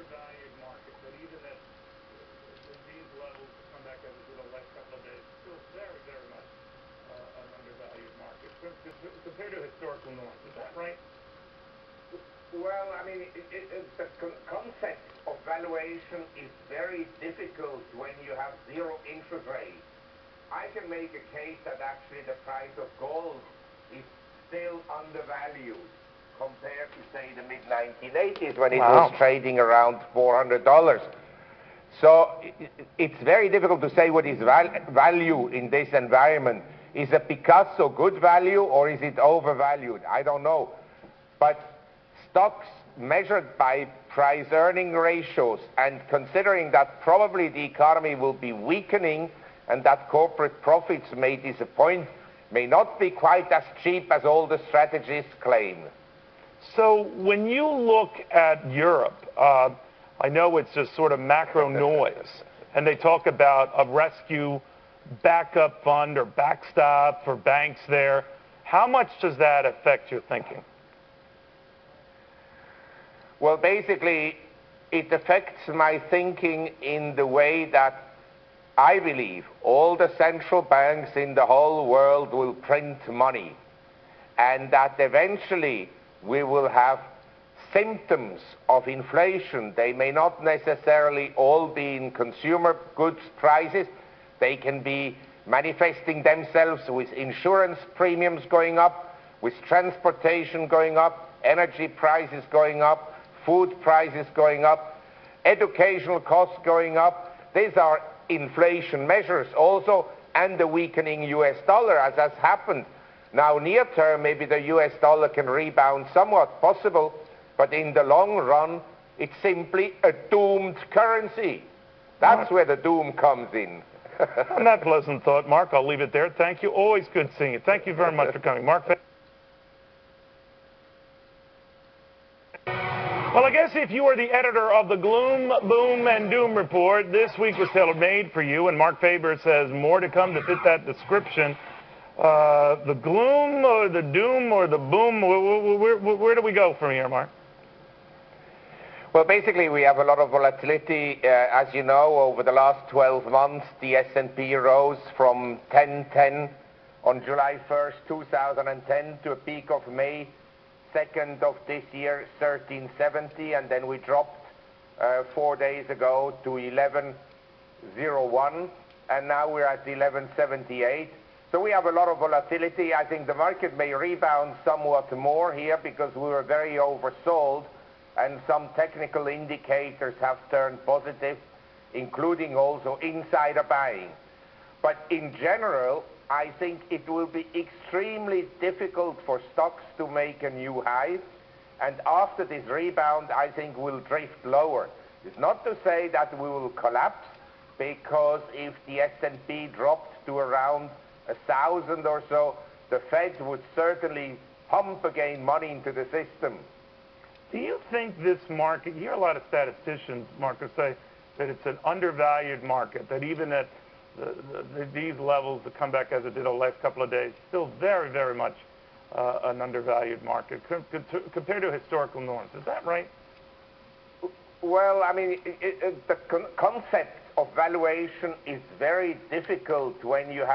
undervalued market, that even at these levels to come back as it did the last couple of days, still very, very much an undervalued market compared to historical norms. Is that right? Well, I mean, the concept of valuation is very difficult when you have zero interest rates. I can make a case that actually the price of gold is still undervalued compared to, say, the mid-1980s when it was trading around $400. So it's very difficult to say what is value in this environment. Is a Picasso good value or is it overvalued? I don't know. But stocks measured by price-earning ratios, and considering that probably the economy will be weakening and that corporate profits may disappoint, may not be quite as cheap as all the strategists claim. So when you look at Europe, I know it's just sort of macro noise, and they talk about a rescue backup fund or backstop for banks there. How much does that affect your thinking? Well, basically, it affects my thinking in the way that I believe all the central banks in the whole world will print money, and that eventually we will have symptoms of inflation. They may not necessarily all be in consumer goods prices. They can be manifesting themselves with insurance premiums going up, with transportation going up, energy prices going up, food prices going up, educational costs going up. These are inflation measures also, and the weakening US dollar, as has happened. Now, near term, maybe the US dollar can rebound somewhat, possible, but in the long run, it's simply a doomed currency. That's where the doom comes in. On that pleasant thought, Mark, I'll leave it there. Thank you. Always good seeing you. Thank you very much for coming. Mark. Well, I guess if you are the editor of the Gloom, Boom, and Doom Report, this week was tailor-made for you, and Marc Faber says more to come to fit that description. The gloom or the doom or the boom, where do we go from here, Mark? Well, basically, we have a lot of volatility. As you know, over the last 12 months, the S&P rose from 1010 on July 1st, 2010 to a peak of May 2nd of this year, 1370, and then we dropped 4 days ago to 1101, and now we're at 1178. So we have a lot of volatility. I think the market may rebound somewhat more here because we were very oversold, and some technical indicators have turned positive, including also insider buying. But in general, I think it will be extremely difficult for stocks to make a new high, and after this rebound, I think we'll drift lower. It's not to say that we will collapse, because if the S&P dropped to around 1,000 or so, the Fed would certainly pump again money into the system. Do you think this market, you hear a lot of statisticians, Marcus, say that it's an undervalued market, that even at these levels, the comeback as it did the last couple of days, still very, very much an undervalued market compared to historical norms. Is that right? Well, I mean, the concept of valuation is very difficult when you have